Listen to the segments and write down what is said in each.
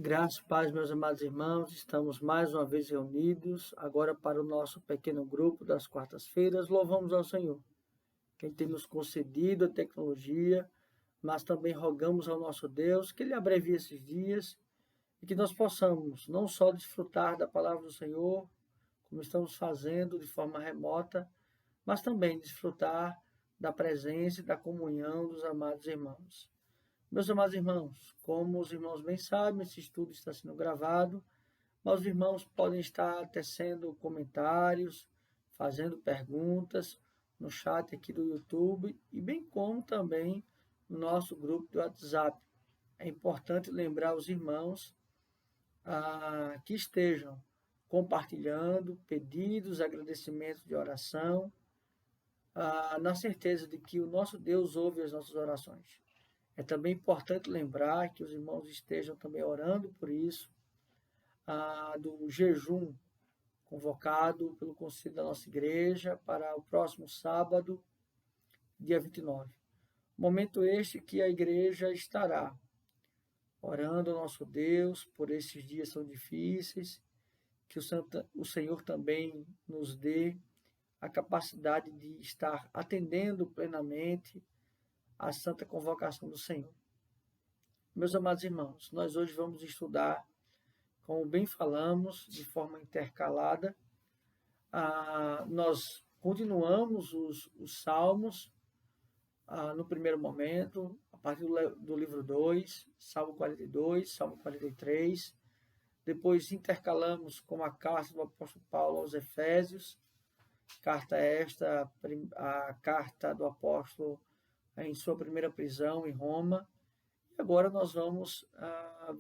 Graças e paz, meus amados irmãos, estamos mais uma vez reunidos, agora para o nosso pequeno grupo das quartas-feiras. Louvamos ao Senhor, quem tem nos concedido a tecnologia, mas também rogamos ao nosso Deus que Ele abrevie esses dias e que nós possamos não só desfrutar da palavra do Senhor, como estamos fazendo de forma remota, mas também desfrutar da presença e da comunhão dos amados irmãos. Meus amados irmãos, como os irmãos bem sabem, esse estudo está sendo gravado, mas os irmãos podem estar tecendo comentários, fazendo perguntas no chat aqui do YouTube e bem como também no nosso grupo do WhatsApp. É importante lembrar os irmãos que estejam compartilhando pedidos, agradecimentos de oração, na certeza de que o nosso Deus ouve as nossas orações. É também importante lembrar que os irmãos estejam também orando por isso, do jejum convocado pelo conselho da nossa igreja para o próximo sábado, dia 29. Momento este que a igreja estará orando ao nosso Deus por esses dias tão difíceis, que o Senhor também nos dê a capacidade de estar atendendo plenamente a santa convocação do Senhor. Meus amados irmãos, nós hoje vamos estudar, como bem falamos, de forma intercalada. Nós continuamos os Salmos no primeiro momento, a partir do livro 2, Salmo 42, Salmo 43. Depois intercalamos com a carta do apóstolo Paulo aos Efésios, carta esta, a carta do apóstolo em sua primeira prisão em Roma. E agora nós vamos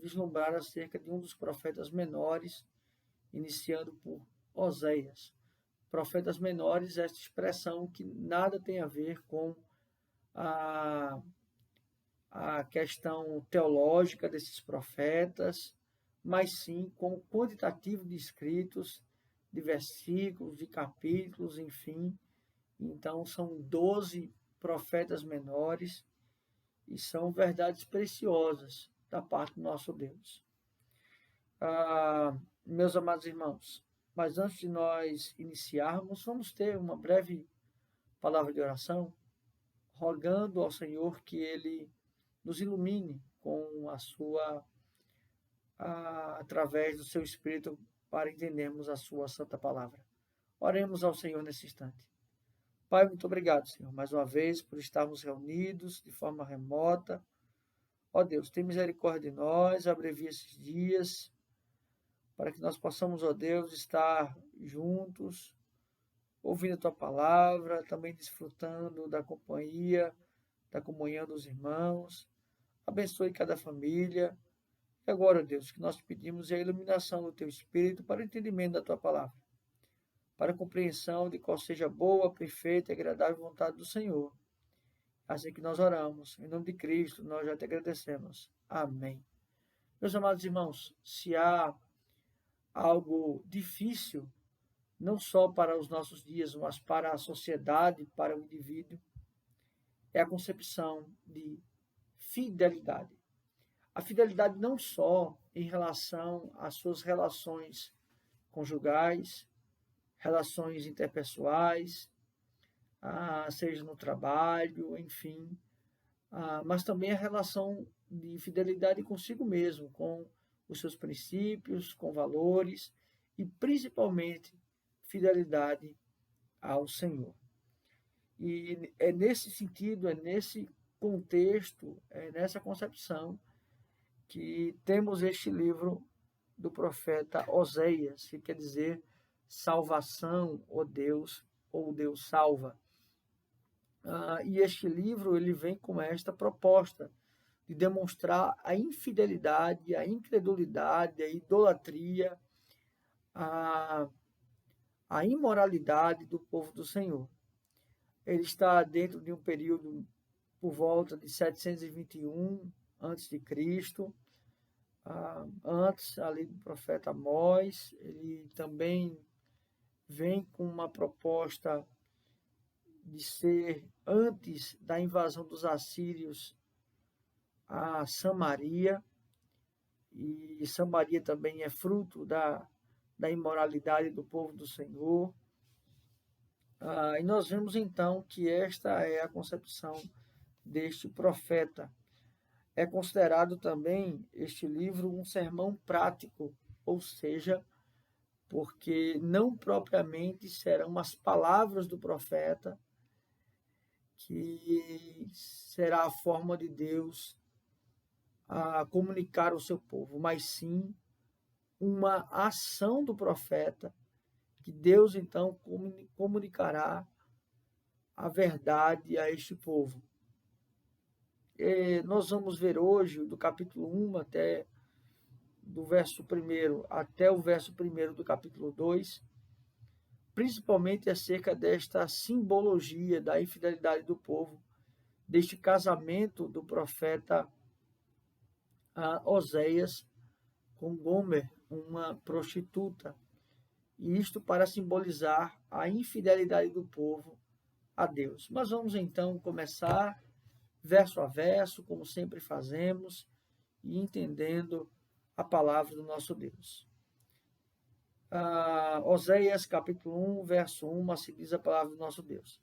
vislumbrar acerca de um dos profetas menores, iniciando por Oséias. Profetas menores, esta expressão que nada tem a ver com a questão teológica desses profetas, mas sim com o quantitativo de escritos, de versículos, de capítulos, enfim. Então, são 12 profetas menores e são verdades preciosas da parte do nosso Deus. Meus amados irmãos, mas antes de nós iniciarmos, vamos ter uma breve palavra de oração, rogando ao Senhor que Ele nos ilumine com através do seu Espírito, para entendermos a sua santa palavra. Oremos ao Senhor nesse instante. Pai, muito obrigado, Senhor, mais uma vez, por estarmos reunidos de forma remota. Ó Deus, tem misericórdia de nós, abrevia esses dias, para que nós possamos, ó Deus, estar juntos, ouvindo a Tua palavra, também desfrutando da companhia, da comunhão dos irmãos. Abençoe cada família. E agora, Deus, que nós te pedimos é a iluminação do Teu Espírito para o entendimento da Tua palavra, para a compreensão de qual seja a boa, perfeita e agradável vontade do Senhor. Assim que nós oramos, em nome de Cristo, nós já te agradecemos. Amém. Meus amados irmãos, se há algo difícil, não só para os nossos dias, mas para a sociedade, para o indivíduo, é a concepção de fidelidade. A fidelidade não só em relação às suas relações conjugais, relações interpessoais, seja no trabalho, enfim, mas também a relação de fidelidade consigo mesmo, com os seus princípios, com valores e principalmente fidelidade ao Senhor. E é nesse sentido, é nesse contexto, é nessa concepção que temos este livro do profeta Oséias, que quer dizer salvação, ou Deus salva. E este livro ele vem com esta proposta de demonstrar a infidelidade, a incredulidade, a idolatria, a imoralidade do povo do Senhor. Ele está dentro de um período por volta de 721 a.C., antes ali do profeta Amós. Ele também vem com uma proposta de ser antes da invasão dos assírios a Samaria, e Samaria também é fruto da imoralidade do povo do Senhor. E nós vemos então que esta é a concepção deste profeta. É considerado também este livro um sermão prático, ou seja, porque não propriamente serão as palavras do profeta que será a forma de Deus a comunicar ao seu povo, mas sim uma ação do profeta que Deus então comunicará a verdade a este povo. Nós vamos ver hoje, do capítulo 1 até do verso 1 até o verso 1 do capítulo 2, principalmente acerca desta simbologia da infidelidade do povo, deste casamento do profeta Oséias com Gomer, uma prostituta, e isto para simbolizar a infidelidade do povo a Deus. Mas vamos então começar verso a verso, como sempre fazemos, e entendendo a palavra do nosso Deus. Oséias capítulo 1, verso 1, assim diz a palavra do nosso Deus.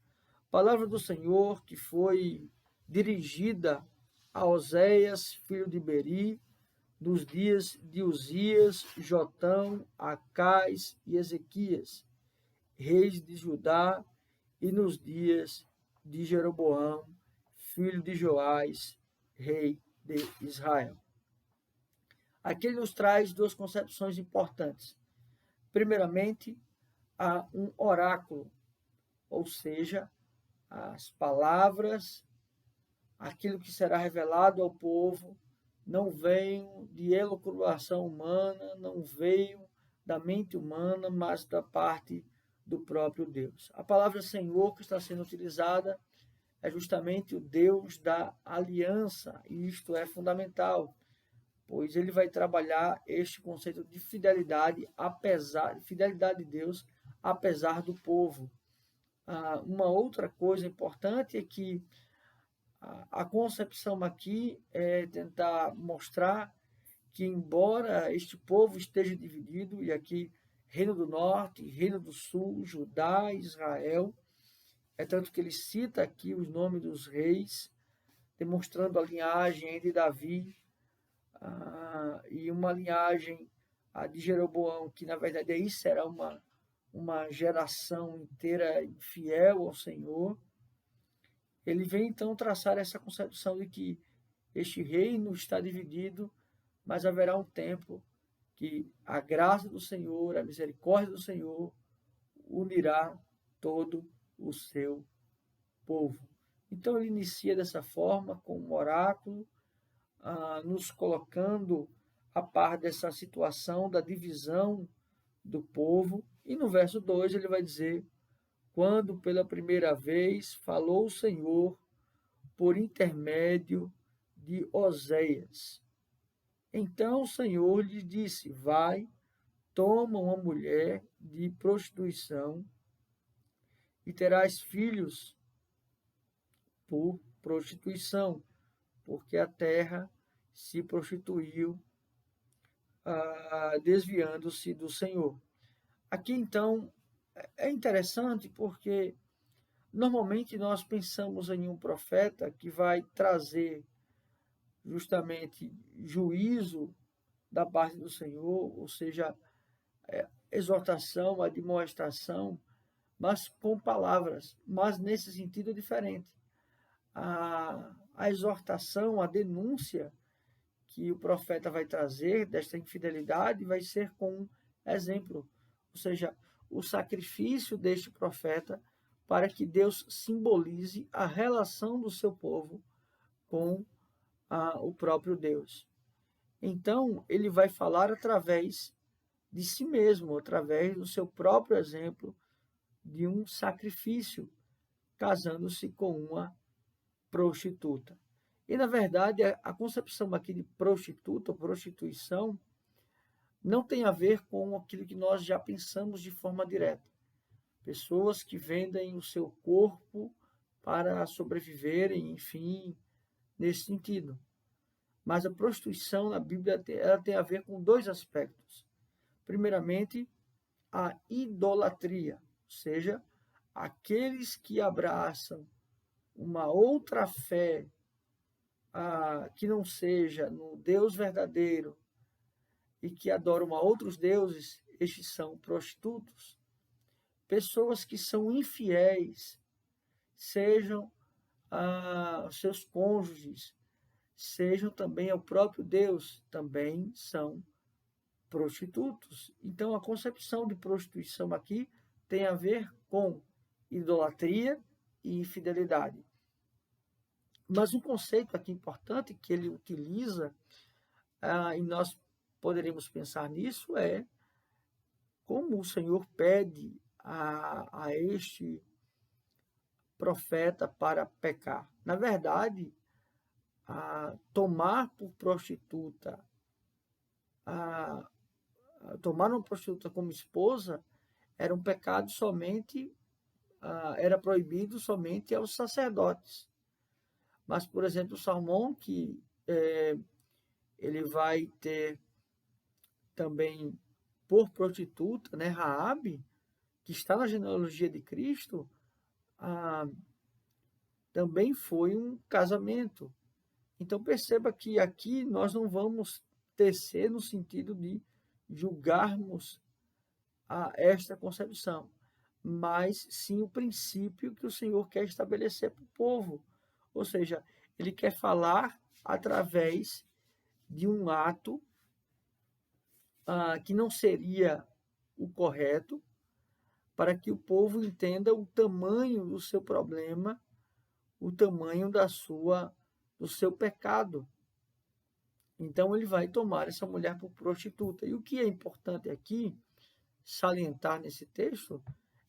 Palavra do Senhor que foi dirigida a Oséias, filho de Beri, nos dias de Uzias, Jotão, Acais e Ezequias, reis de Judá, e nos dias de Jeroboão, filho de Joás, rei de Israel. Aqui ele nos traz duas concepções importantes. Primeiramente, há um oráculo, ou seja, as palavras, aquilo que será revelado ao povo, não veio de elucubração humana, não veio da mente humana, mas da parte do próprio Deus. A palavra Senhor que está sendo utilizada é justamente o Deus da aliança, e isto é fundamental, pois ele vai trabalhar este conceito de fidelidade, fidelidade de Deus, apesar do povo. Uma outra coisa importante é que a concepção aqui é tentar mostrar que, embora este povo esteja dividido, e aqui Reino do Norte, Reino do Sul, Judá, Israel, é tanto que ele cita aqui os nomes dos reis, demonstrando a linhagem de Davi, e uma linhagem de Jeroboão, que na verdade aí será uma geração inteira fiel ao Senhor. Ele vem então traçar essa concepção de que este reino está dividido, mas haverá um tempo que a graça do Senhor, a misericórdia do Senhor unirá todo o seu povo. Então ele inicia dessa forma, com um oráculo, nos colocando a par dessa situação da divisão do povo. E no verso 2 ele vai dizer: quando pela primeira vez falou o Senhor por intermédio de Oséias. Então o Senhor lhe disse: vai, toma uma mulher de prostituição e terás filhos por prostituição, porque a terra se prostituiu, desviando-se do Senhor. Aqui então é interessante porque normalmente nós pensamos em um profeta que vai trazer justamente juízo da parte do Senhor, ou seja, exortação, admoestação, mas com palavras. Mas nesse sentido é diferente. A exortação, a denúncia que o profeta vai trazer desta infidelidade vai ser com um exemplo, ou seja, o sacrifício deste profeta para que Deus simbolize a relação do seu povo com o próprio Deus. Então, ele vai falar através de si mesmo, através do seu próprio exemplo de um sacrifício, casando-se com uma prostituta. E, na verdade, a concepção aqui de prostituta ou prostituição não tem a ver com aquilo que nós já pensamos de forma direta. Pessoas que vendem o seu corpo para sobreviverem, enfim, nesse sentido. Mas a prostituição na Bíblia ela tem a ver com dois aspectos. Primeiramente, a idolatria, ou seja, aqueles que abraçam uma outra fé que não seja no Deus verdadeiro e que adoram a outros deuses, estes são prostitutos. Pessoas que são infiéis, sejam seus cônjuges, sejam também ao próprio Deus, também são prostitutos. Então, a concepção de prostituição aqui tem a ver com idolatria e infidelidade. Mas um conceito aqui importante que ele utiliza, e nós poderíamos pensar nisso, é como o Senhor pede a este profeta para pecar. Na verdade, tomar por prostituta, tomar uma prostituta como esposa era um pecado somente, era proibido somente aos sacerdotes. Mas, por exemplo, Salmão, que ele vai ter também por prostituta, né, Raabe, que está na genealogia de Cristo, também foi um casamento. Então perceba que aqui nós não vamos tecer no sentido de julgarmos esta concepção, mas sim o princípio que o Senhor quer estabelecer para o povo. Ou seja, ele quer falar através de um ato que não seria o correto, para que o povo entenda o tamanho do seu problema, o tamanho do seu pecado. Então ele vai tomar essa mulher por prostituta. E o que é importante aqui salientar nesse texto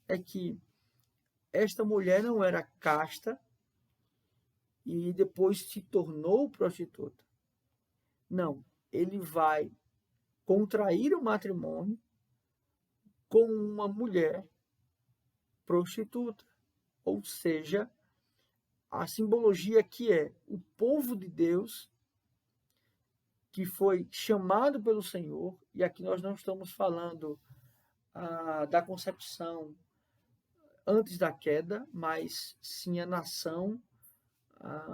é que esta mulher não era casta e depois se tornou prostituta. Não, ele vai contrair o matrimônio com uma mulher prostituta. Ou seja, a simbologia aqui é o povo de Deus que foi chamado pelo Senhor, e aqui nós não estamos falando da concepção antes da queda, mas sim a nação,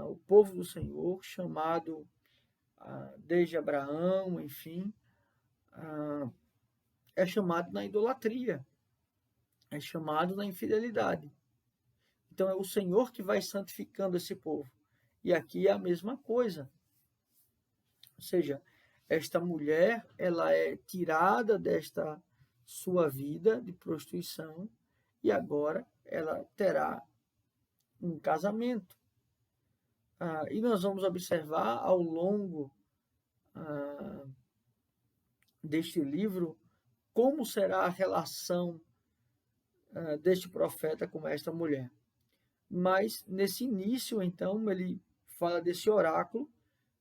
o povo do Senhor, chamado desde Abraão, enfim, é chamado na idolatria, é chamado na infidelidade. Então é o Senhor que vai santificando esse povo. E aqui é a mesma coisa. Ou seja, esta mulher, ela é tirada desta sua vida de prostituição e agora ela terá um casamento. E nós vamos observar ao longo deste livro como será a relação deste profeta com esta mulher. Mas nesse início, então, ele fala desse oráculo,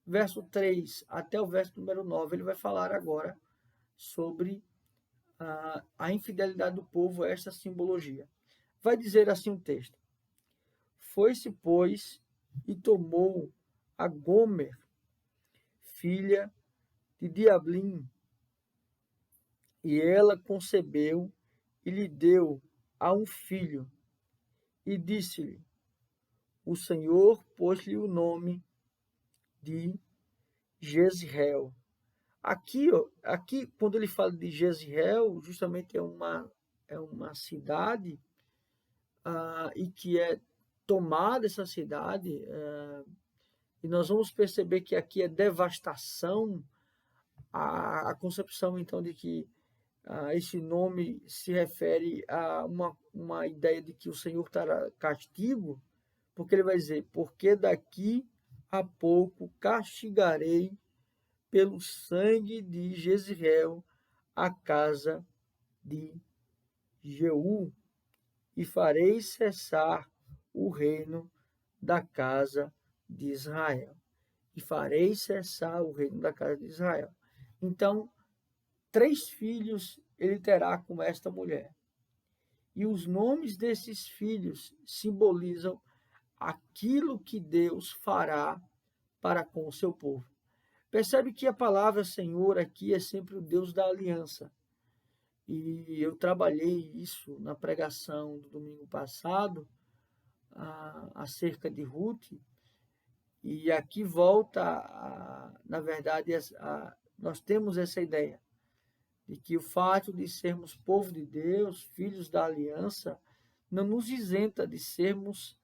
verso 3 até o verso número 9, ele vai falar agora sobre a infidelidade do povo, esta simbologia. Vai dizer assim o texto: Foi-se, pois, e tomou a Gomer, filha de Diablim, e ela concebeu e lhe deu a um filho, e disse-lhe: O Senhor pôs-lhe o nome de Jezreel. Aqui, quando ele fala de Jezreel, justamente é uma cidade e que é tomada essa cidade, e nós vamos perceber que aqui é devastação, a concepção então de que esse nome se refere a uma ideia de que o Senhor terá castigo, porque ele vai dizer: porque daqui a pouco castigarei pelo sangue de Jezreel a casa de Jeú, e farei cessar o reino da casa de Israel. E farei cessar o reino da casa de Israel. Então, 3 filhos ele terá com esta mulher. E os nomes desses filhos simbolizam aquilo que Deus fará para com o seu povo. Percebe que a palavra Senhor aqui é sempre o Deus da aliança. E eu trabalhei isso na pregação do domingo passado, acerca de Ruth, e aqui volta, na verdade, nós temos essa ideia de que o fato de sermos povo de Deus, filhos da aliança, não nos isenta de sermos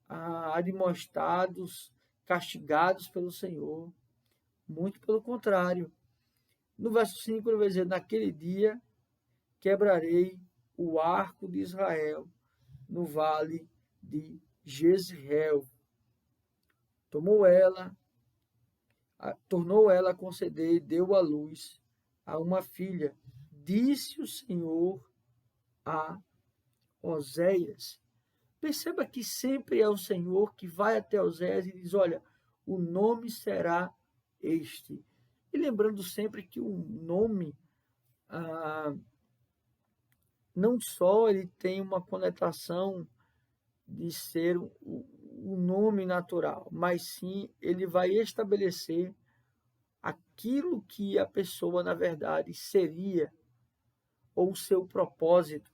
admoestados, castigados pelo Senhor. Muito pelo contrário. No verso 5 ele vai dizer: naquele dia quebrarei o arco de Israel no vale de Jezreel. Tornou ela a conceder e deu à luz a uma filha. Disse o Senhor a Oséias. Perceba que sempre é o Senhor que vai até Oséias e diz: olha, o nome será este. E lembrando sempre que o nome, não só ele tem uma conotação de ser o nome natural, mas sim ele vai estabelecer aquilo que a pessoa, na verdade, seria, ou o seu propósito.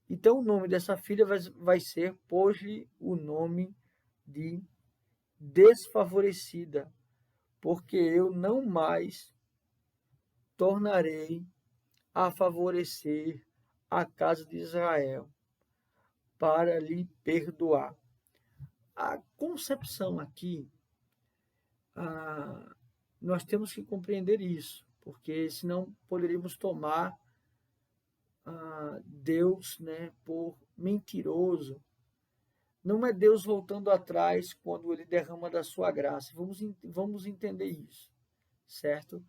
Então, o nome dessa filha vai ser, pôs-lhe o nome de desfavorecida, porque eu não mais tornarei a favorecer a casa de Israel para lhe perdoar. A concepção aqui, nós temos que compreender isso, porque senão poderíamos tomar Deus, né, por mentiroso. Não é Deus voltando atrás quando ele derrama da sua graça. Vamos entender isso, certo?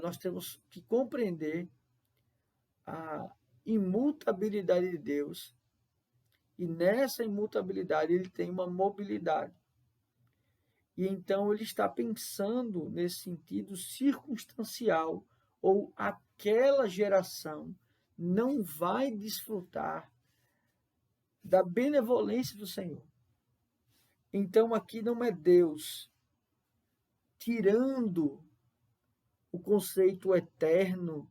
Nós temos que compreender a imutabilidade de Deus, e nessa imutabilidade ele tem uma mobilidade. E então ele está pensando nesse sentido circunstancial, ou aquela geração não vai desfrutar da benevolência do Senhor. Então aqui não é Deus tirando o conceito eterno,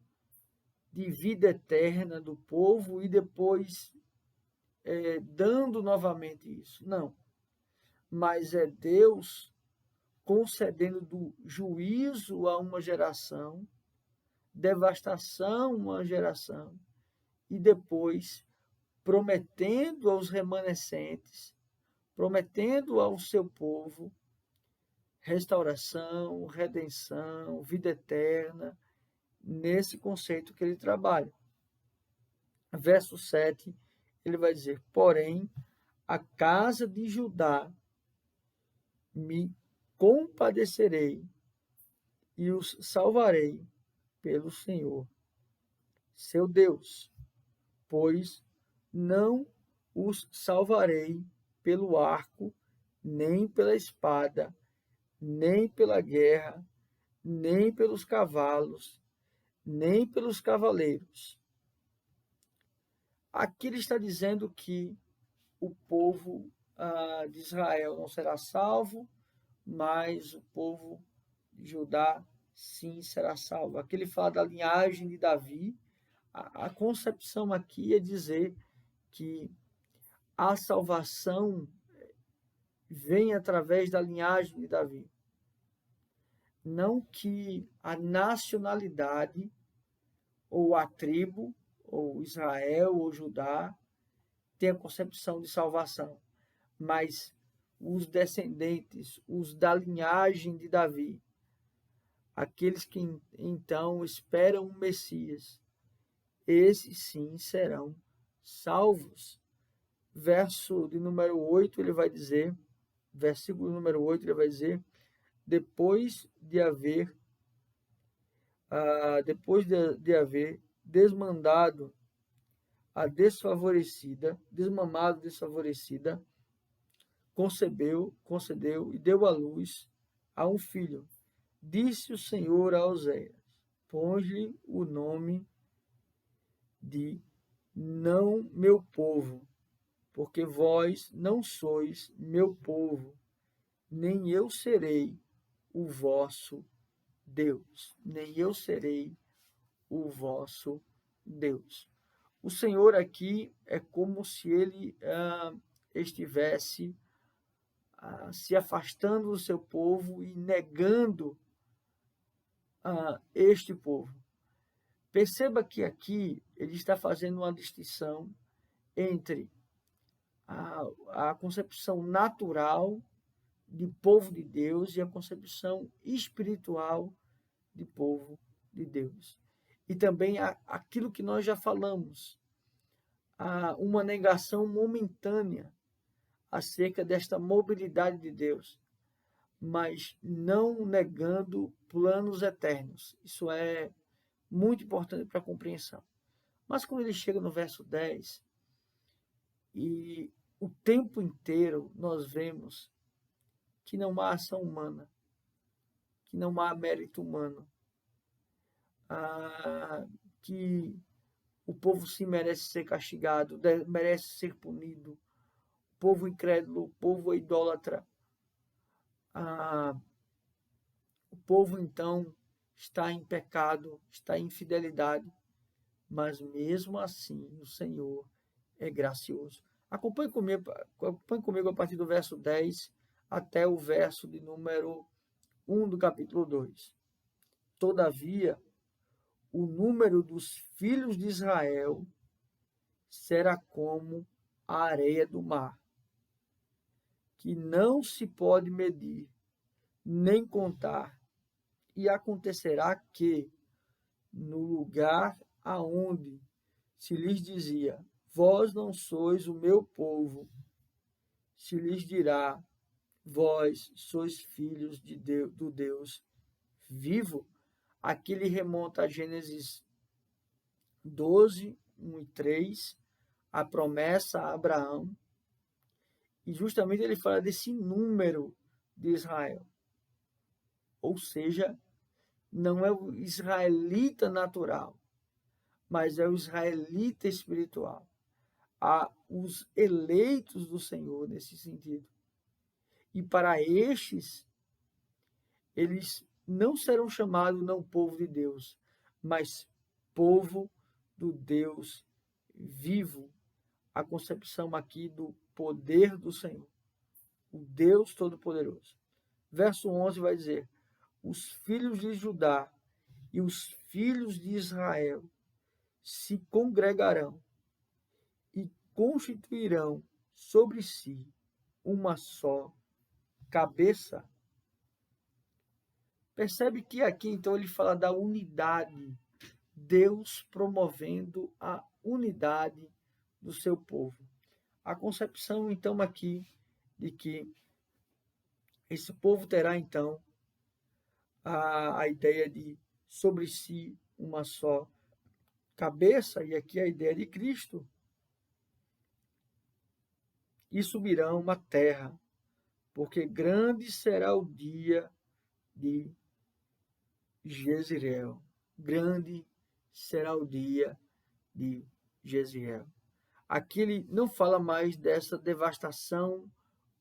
de vida eterna do povo e depois dando novamente isso. Não. Mas é Deus concedendo do juízo a uma geração, devastação a uma geração, e depois prometendo aos remanescentes, prometendo ao seu povo restauração, redenção, vida eterna, nesse conceito que ele trabalha. Verso 7, ele vai dizer: porém, a casa de Judá me compadecerei e os salvarei pelo Senhor, seu Deus, pois não os salvarei pelo arco, nem pela espada, nem pela guerra, nem pelos cavalos, nem pelos cavaleiros. Aqui ele está dizendo que o povo de Israel não será salvo, mas o povo de Judá sim será salvo. Aqui ele fala da linhagem de Davi. A concepção aqui é dizer que a salvação vem através da linhagem de Davi. Não que a nacionalidade, ou a tribo, ou Israel, ou Judá, tenha concepção de salvação, mas os descendentes, os da linhagem de Davi, aqueles que então esperam o Messias, esses sim serão salvos. Versículo número 8, ele vai dizer, depois de haver desmamado a desfavorecida, concedeu e deu à luz a um filho. Disse o Senhor a Oséias: põe-lhe o nome de não meu povo, porque vós não sois meu povo, nem eu serei o vosso Deus, nem eu serei o vosso Deus. O Senhor aqui é como se ele estivesse se afastando do seu povo e negando este povo. Perceba que aqui ele está fazendo uma distinção entre a concepção natural de povo de Deus e a concepção espiritual de povo de Deus. E também aquilo que nós já falamos, uma negação momentânea acerca desta mobilidade de Deus, mas não negando planos eternos. Isso é muito importante para a compreensão. Mas quando ele chega no verso 10, e o tempo inteiro nós vemos que não há ação humana, que não há mérito humano, que o povo sim merece ser castigado, merece ser punido, o povo incrédulo, o povo idólatra, o povo então está em pecado, está em infidelidade, mas mesmo assim o Senhor é gracioso. Acompanhe comigo a partir do verso 10 até o verso de número 1 do capítulo 2. Todavia, o número dos filhos de Israel será como a areia do mar, que não se pode medir, nem contar. E acontecerá que, no lugar aonde se lhes dizia, vós não sois o meu povo, se lhes dirá, vós sois filhos de Deus, do Deus vivo. Aqui ele remonta a Gênesis 12, 1 e 3, a promessa a Abraão, e justamente ele fala desse número de Israel. Ou seja, não é o israelita natural, mas é o israelita espiritual. Há os eleitos do Senhor nesse sentido. E para estes, eles não serão chamados não povo de Deus, mas povo do Deus vivo. A concepção aqui do poder do Senhor, o Deus Todo-Poderoso. Verso 11 vai dizer, os filhos de Judá e os filhos de Israel se congregarão e constituirão sobre si uma só cabeça. Percebe que aqui então ele fala da unidade, Deus promovendo a unidade do seu povo. A concepção então aqui de que esse povo terá então a ideia de sobre si uma só cabeça, e aqui a ideia de Cristo, e subirão uma terra, porque grande será o dia de Jezreel. Grande será o dia de Jezreel. Aqui ele não fala mais dessa devastação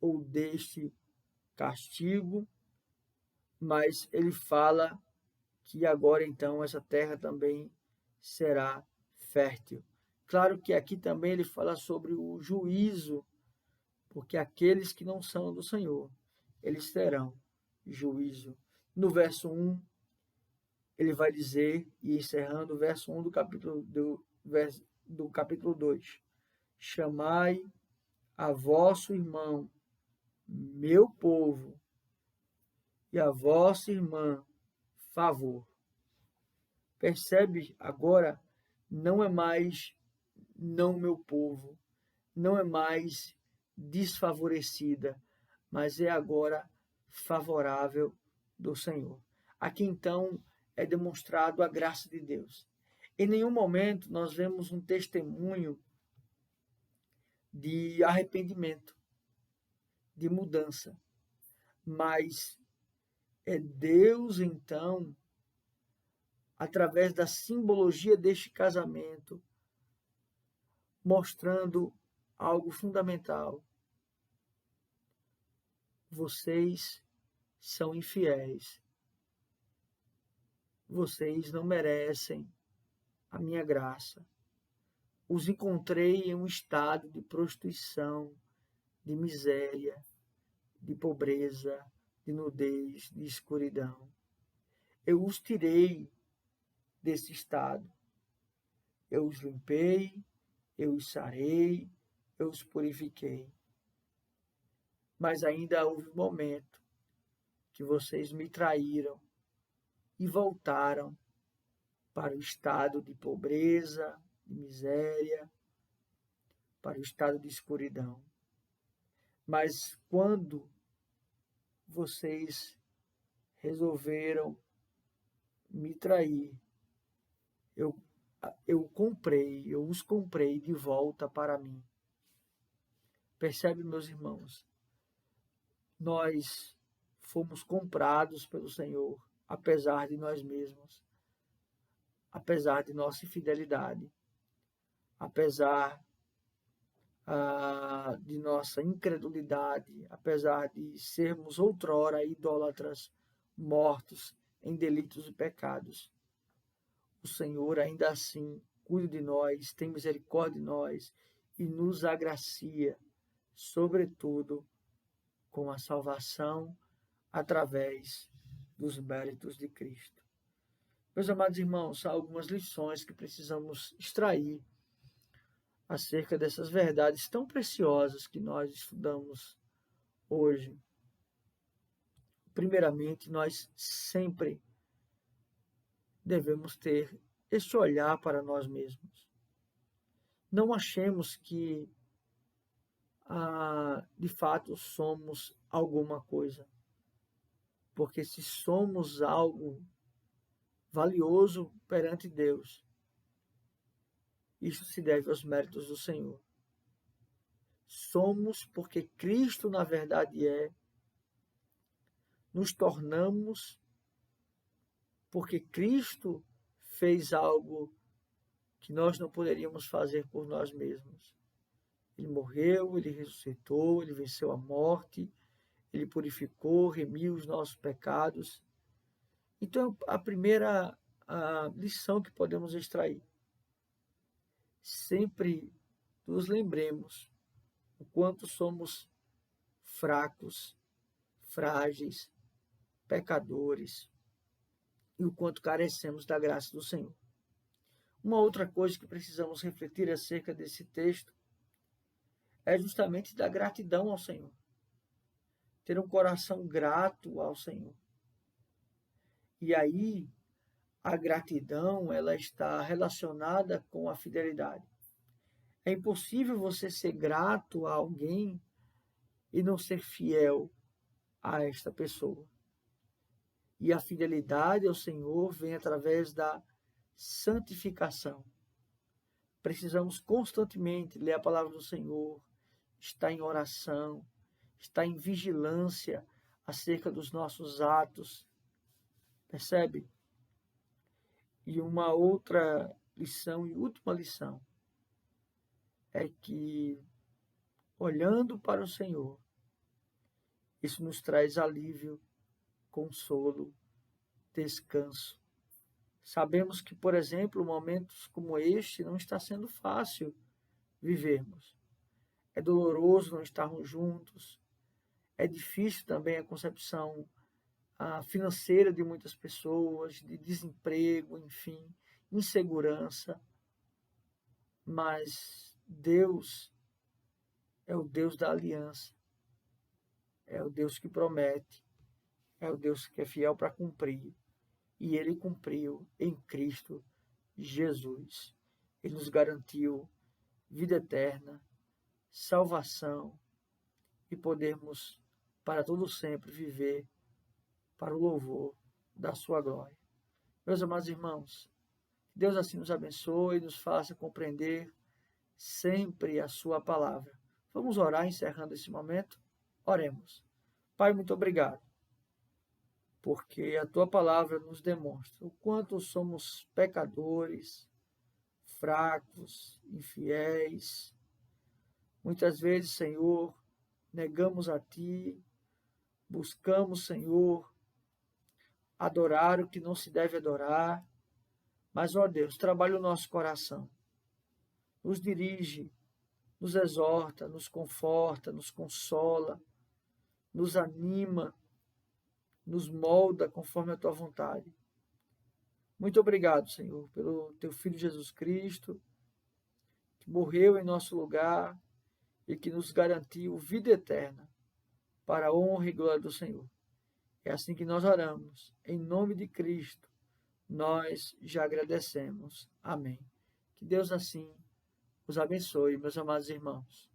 ou deste castigo, mas ele fala que agora então essa terra também será fértil. Claro que aqui também ele fala sobre o juízo, porque aqueles que não são do Senhor, eles terão juízo. No verso 1, ele vai dizer, e encerrando o verso 1 do capítulo 2, chamai a vosso irmão, meu povo, e a vossa irmã, favor. Percebe agora, não é mais não meu povo, não é mais desfavorecida, mas é agora favorável do Senhor. Aqui então é demonstrado a graça de Deus. Em nenhum momento nós vemos um testemunho de arrependimento, de mudança, mas é Deus então, através da simbologia deste casamento, mostrando algo fundamental. Vocês são infiéis. Vocês não merecem a minha graça. Os encontrei em um estado de prostituição, de miséria, de pobreza, de nudez, de escuridão. Eu os tirei desse estado. Eu os limpei, eu os sarei, eu os purifiquei. Mas ainda houve um momento que vocês me traíram e voltaram para o estado de pobreza, de miséria, para o estado de escuridão. Mas quando vocês resolveram me trair, eu os comprei de volta para mim. Percebe, meus irmãos? Nós fomos comprados pelo Senhor, apesar de nós mesmos, apesar de nossa infidelidade, apesar de nossa incredulidade, apesar de sermos outrora idólatras, mortos em delitos e pecados. O Senhor ainda assim cuida de nós, tem misericórdia de nós e nos agracia, sobretudo com a salvação através dos méritos de Cristo. Meus amados irmãos, há algumas lições que precisamos extrair acerca dessas verdades tão preciosas que nós estudamos hoje. Primeiramente, nós sempre devemos ter este olhar para nós mesmos. Não achemos que, de fato, somos alguma coisa. Porque se somos algo valioso perante Deus, isso se deve aos méritos do Senhor. Somos porque Cristo, na verdade, nos tornamos porque Cristo fez algo que nós não poderíamos fazer por nós mesmos. Ele morreu, ele ressuscitou, ele venceu a morte, ele purificou, remiu os nossos pecados. Então, a primeira lição que podemos extrair: sempre nos lembremos o quanto somos fracos, frágeis, pecadores e o quanto carecemos da graça do Senhor. Uma outra coisa que precisamos refletir acerca desse texto é justamente da gratidão ao Senhor. Ter um coração grato ao Senhor. E aí, a gratidão, ela está relacionada com a fidelidade. É impossível você ser grato a alguém e não ser fiel a esta pessoa. E a fidelidade ao Senhor vem através da santificação. Precisamos constantemente ler a palavra do Senhor, estar em oração, estar em vigilância acerca dos nossos atos. Percebe? E uma outra lição e última lição é que, olhando para o Senhor, isso nos traz alívio, consolo, descanso. Sabemos que, por exemplo, momentos como este não está sendo fácil vivermos. É doloroso não estarmos juntos. É difícil também a concepção financeira de muitas pessoas, de desemprego, enfim, insegurança. Mas Deus é o Deus da aliança. É o Deus que promete. É o Deus que é fiel para cumprir. E Ele cumpriu em Cristo Jesus. Ele nos garantiu vida eterna, salvação e podermos para todo sempre viver para o louvor da sua glória. Meus amados irmãos, Deus assim nos abençoe e nos faça compreender sempre a sua palavra. Vamos orar encerrando esse momento? Oremos. Pai, muito obrigado, porque a tua palavra nos demonstra o quanto somos pecadores, fracos, infiéis. Muitas vezes, Senhor, negamos a ti, buscamos, Senhor, adorar o que não se deve adorar, mas, ó Deus, trabalha o nosso coração, nos dirige, nos exorta, nos conforta, nos consola, nos anima, nos molda conforme a tua vontade. Muito obrigado, Senhor, pelo teu Filho Jesus Cristo, que morreu em nosso lugar e que nos garantiu vida eterna, para a honra e glória do Senhor. É assim que nós oramos, em nome de Cristo, nós já agradecemos. Amém. Que Deus assim os abençoe, meus amados irmãos.